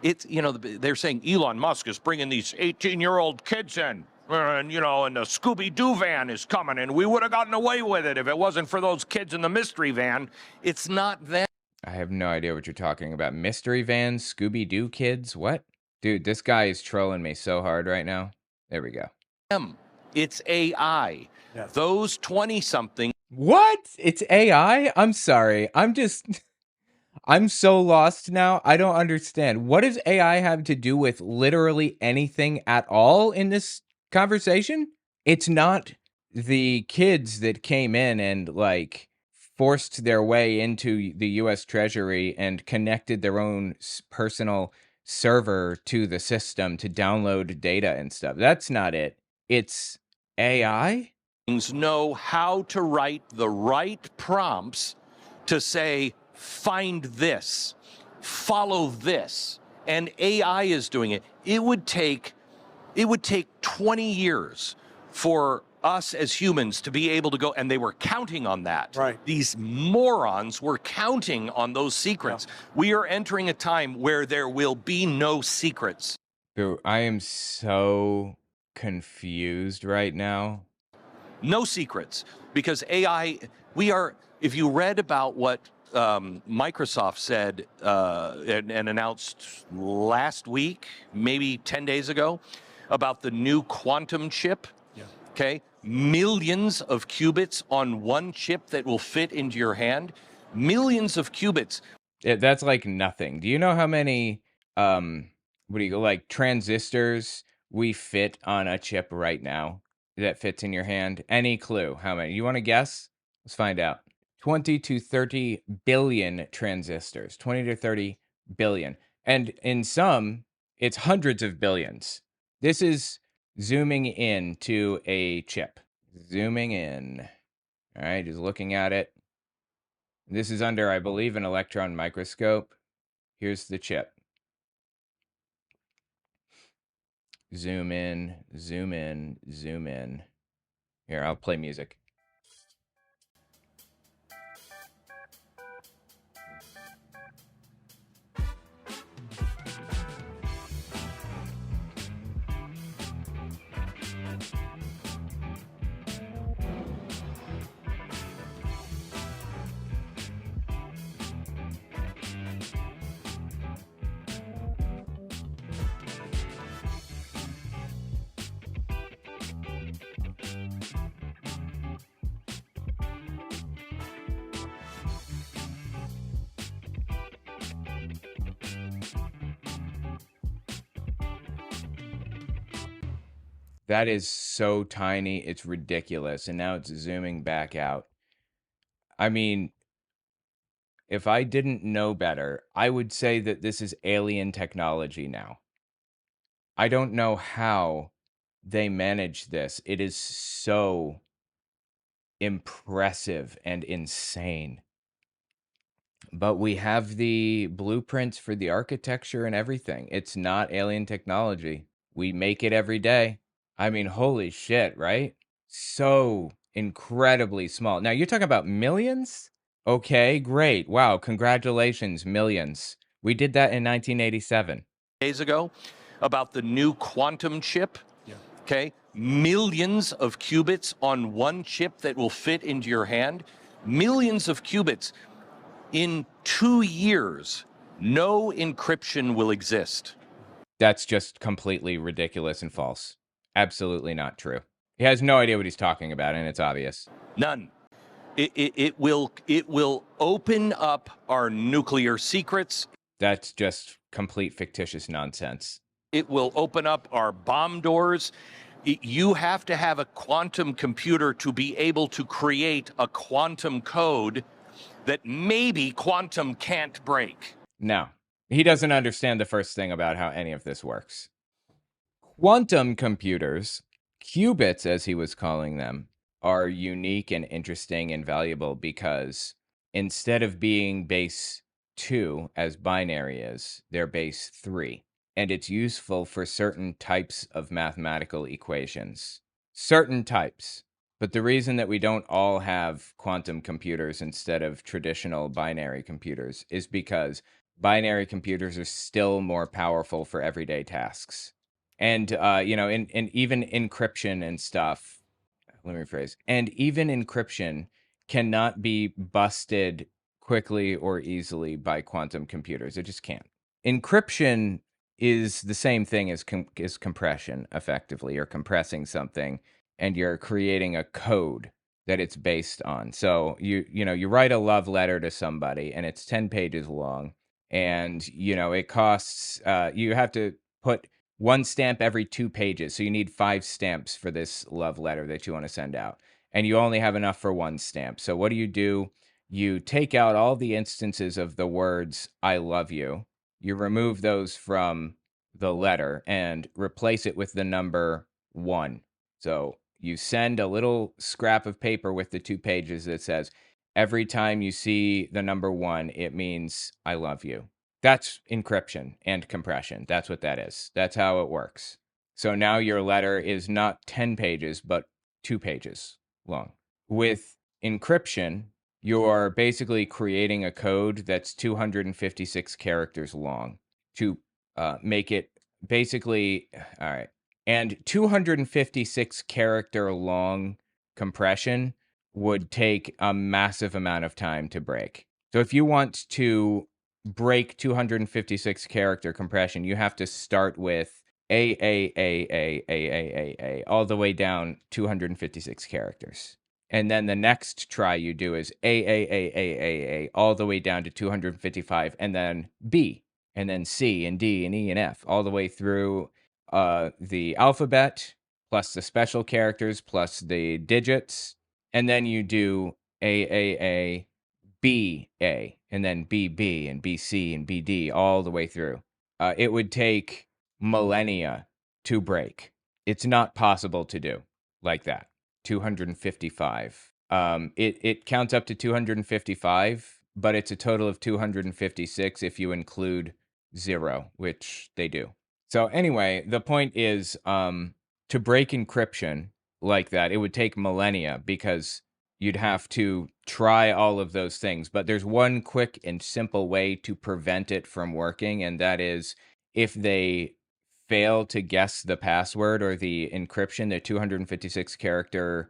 they're saying Elon Musk is bringing these 18-year-old kids in, and the Scooby-Doo van is coming, and we would have gotten away with it if it wasn't for those kids in the mystery van. It's not them. I have no idea what you're talking about. Mystery vans, Scooby-Doo kids, what? Dude, this guy is trolling me so hard right now. There we go. It's AI. Yes. Those 20-something. What? It's AI? I'm sorry. I'm so lost now. I don't understand. What does AI have to do with literally anything at all in this conversation? It's not the kids that came in and forced their way into the US Treasury and connected their own personal server to the system to download data and stuff. That's not it. It's AI? Know how to write the right prompts to say, find this, follow this, and AI is doing it. It would take 20 years for us as humans to be able to go, and they were counting on that. Right. These morons were counting on those secrets. Yeah. We are entering a time where there will be no secrets. Dude, I am so confused right now. No secrets, because AI, if you read about what Microsoft said and announced last week, maybe 10 days ago, about the new quantum chip, okay? Millions of qubits on one chip that will fit into your hand. Millions of qubits. Yeah, that's like nothing. Do you know how many, transistors we fit on a chip right now that fits in your hand? Any clue how many? You want to guess? Let's find out. 20 to 30 billion transistors. 20 to 30 billion. And in some, it's hundreds of billions. This is zooming in to a chip. Zooming in. All right, just looking at it. This is under, I believe, an electron microscope. Here's the chip. Zoom in, zoom in, zoom in. Here, I'll play music. That is so tiny, it's ridiculous. And now it's zooming back out. I mean, if I didn't know better, I would say that this is alien technology now. I don't know how they manage this. It is so impressive and insane. But we have the blueprints for the architecture and everything. It's not alien technology. We make it every day. I mean, holy shit, right? So incredibly small. Now, you're talking about millions? Okay, great. Wow, congratulations, millions. We did that in 1987. Days ago, about the new quantum chip, okay? Millions of qubits on one chip that will fit into your hand. Millions of qubits. In 2 years, no encryption will exist. That's just completely ridiculous and false. Absolutely not true. He has no idea what he's talking about, and it's obvious. None. It will open up our nuclear secrets. That's just complete fictitious nonsense. It will open up our bomb doors. You have to have a quantum computer to be able to create a quantum code that maybe quantum can't break. No, he doesn't understand the first thing about how any of this works. Quantum computers, qubits as he was calling them, are unique and interesting and valuable because instead of being base 2 as binary is, they're base 3. And it's useful for certain types of mathematical equations. Certain types. But the reason that we don't all have quantum computers instead of traditional binary computers is because binary computers are still more powerful for everyday tasks. And, you know, in even encryption and stuff, let me rephrase, and even encryption cannot be busted quickly or easily by quantum computers. It just can't. Encryption is the same thing as compression, effectively. You're compressing something and you're creating a code that it's based on. So you write a love letter to somebody and it's 10 pages long, and it costs you have to put one stamp every 2 pages. So you need 5 stamps for this love letter that you want to send out. And you only have enough for 1 stamp. So what do? You take out all the instances of the words I love you. You remove those from the letter and replace it with the number 1. So you send a little scrap of paper with the 2 pages that says, every time you see the number 1, it means I love you. That's encryption and compression. That's what that is. That's how it works. So now your letter is not 10 pages, but 2 pages long. With encryption, you're basically creating a code that's 256 characters long to make it basically, all right. And 256 character long compression would take a massive amount of time to break. So if you want to break 256 character compression, you have to start with A all the way down 256 characters. And then the next try you do is A all the way down to 255, and then B, and then C and D and E and F all the way through the alphabet plus the special characters plus the digits, and then you do A, B, A, and then B, B, and B, C, and B, D all the way through. It would take millennia to break. It's not possible to do like that. 255. It counts up to 255, but it's a total of 256 if you include 0, which they do. So anyway, the point is, to break encryption like that, it would take millennia because you'd have to try all of those things. But there's one quick and simple way to prevent it from working, and that is if they fail to guess the password or the encryption, the 256 character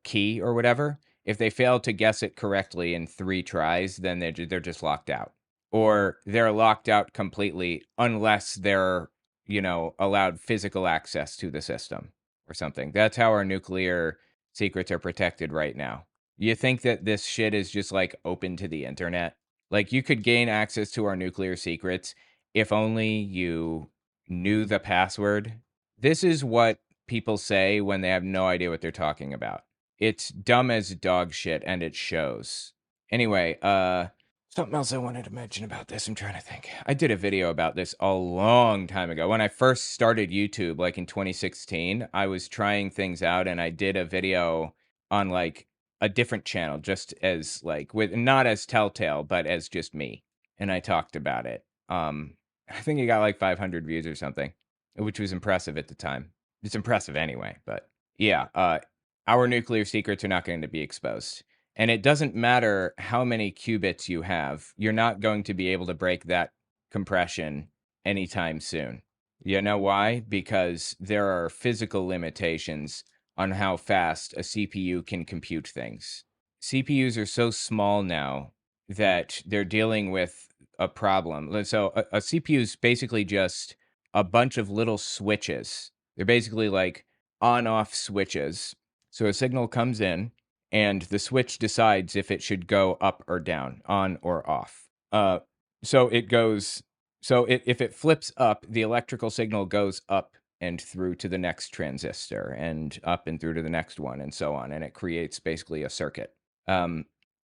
key or whatever. If they fail to guess it correctly in 3 tries, then they're just locked out. Or they're locked out completely unless they're, allowed physical access to the system or something. That's how our nuclear secrets are protected right now. You think that this shit is just like open to the internet? Like you could gain access to our nuclear secrets if only you knew the password. This is what people say when they have no idea what they're talking about. It's dumb as dog shit, and it shows. Anyway, something else I wanted to mention about this. I'm trying to think. I did a video about this a long time ago. When I first started YouTube, like in 2016, I was trying things out, and I did a video on like a different channel, just as like with not as Telltale, but as just me. And I talked about it. I think it got like 500 views or something, which was impressive at the time. It's impressive anyway, but yeah, our nuclear secrets are not going to be exposed. And it doesn't matter how many qubits you have, you're not going to be able to break that compression anytime soon. You know why? Because there are physical limitations on how fast a CPU can compute things. CPUs are so small now that they're dealing with a problem. So a CPU is basically just a bunch of little switches. They're basically like on-off switches. So a signal comes in, and the switch decides if it should go up or down, on or off. So it goes. So if it flips up, the electrical signal goes up and through to the next transistor, and up and through to the next one, and so on, and it creates basically a circuit.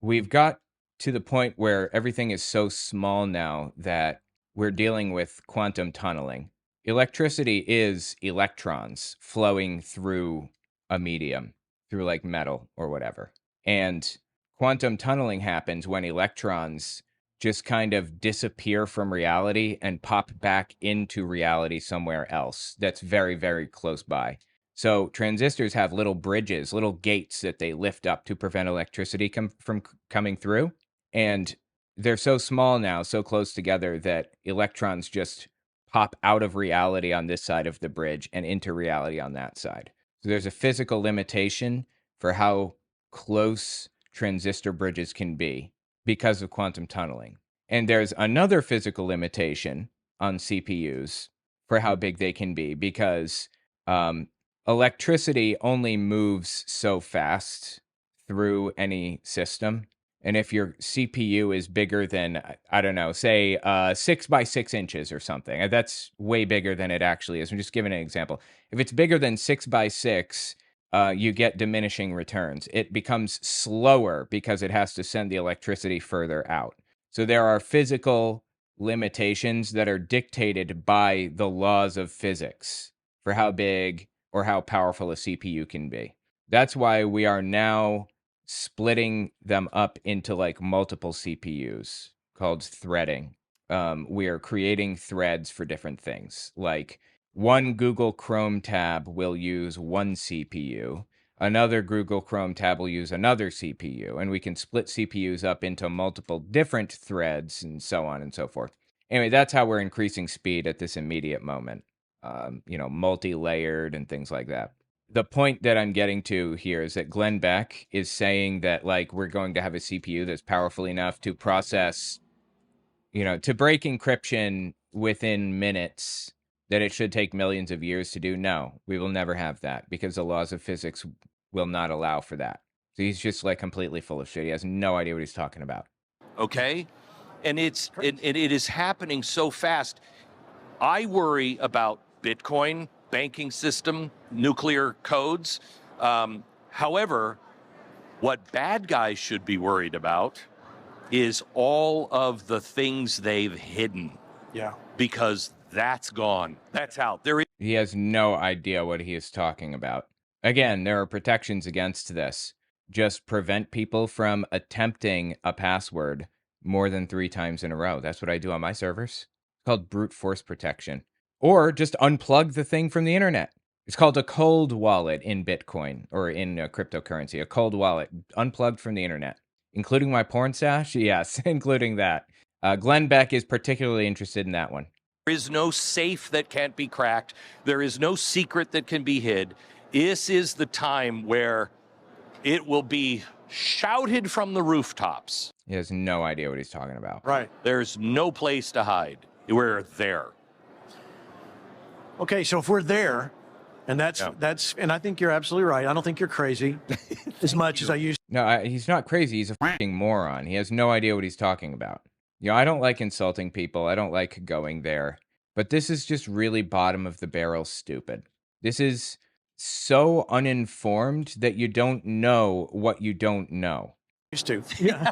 we've got to the point where everything is so small now that we're dealing with quantum tunneling. Electricity is electrons flowing through a medium, through like metal or whatever. And quantum tunneling happens when electrons just kind of disappear from reality and pop back into reality somewhere else that's very, very close by. So transistors have little bridges, little gates that they lift up to prevent electricity from coming through. And they're so small now, so close together, that electrons just pop out of reality on this side of the bridge and into reality on that side. So there's a physical limitation for how close transistor bridges can be because of quantum tunneling. And there's another physical limitation on CPUs for how big they can be, because electricity only moves so fast through any system. And if your CPU is bigger than, I don't know, say 6 by 6 inches or something, that's way bigger than it actually is. I'm just giving an example. If it's bigger than 6 by 6, you get diminishing returns. It becomes slower because it has to send the electricity further out. So there are physical limitations that are dictated by the laws of physics for how big or how powerful a CPU can be. That's why we are now splitting them up into like multiple CPUs called threading. We are creating threads for different things. Like one Google Chrome tab will use one CPU. Another Google Chrome tab will use another CPU. And we can split CPUs up into multiple different threads and so on and so forth. Anyway, that's how we're increasing speed at this immediate moment. Multi-layered and things like that. The point that I'm getting to here is that Glenn Beck is saying that like we're going to have a CPU that's powerful enough to process, to break encryption within minutes, that it should take millions of years to do. No, we will never have that because the laws of physics will not allow for that. So he's just like completely full of shit. He has no idea what he's talking about. Okay? And it is happening so fast. I worry about Bitcoin, banking system, nuclear codes. However, what bad guys should be worried about is all of the things they've hidden. Yeah. Because that's gone. That's out. He has no idea what he is talking about. Again, there are protections against this. Just prevent people from attempting a password more than 3 times in a row. That's what I do on my servers. It's called brute force protection. Or just unplug the thing from the internet. It's called a cold wallet in Bitcoin or in cryptocurrency. A cold wallet unplugged from the internet. Including my porn stash? Yes, including that. Glenn Beck is particularly interested in that one. There is no safe that can't be cracked. There is no secret that can be hid. This is the time where it will be shouted from the rooftops. He has no idea what he's talking about. Right. There's no place to hide. We're there. Okay, so if we're there, and that's, and I think you're absolutely right. I don't think you're crazy as much as I used. No, he's not crazy. He's a fucking moron. He has no idea what he's talking about. I don't like insulting people. I don't like going there. But this is just really bottom of the barrel stupid. This is so uninformed that you don't know what you don't know. Used to. Yeah.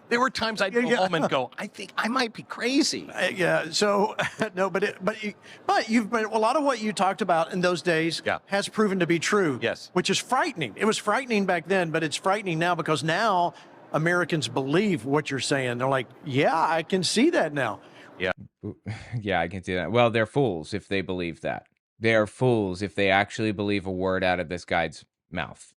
There were times I'd go home and go, I think I might be crazy. Yeah. So no, but a lot of what you talked about in those days has proven to be true. Yes. Which is frightening. It was frightening back then, but it's frightening now because now Americans believe what you're saying. They're like, yeah, I can see that now. Yeah. Yeah, I can see that. Well, they're fools if they believe that. They are fools if they actually believe a word out of this guy's mouth.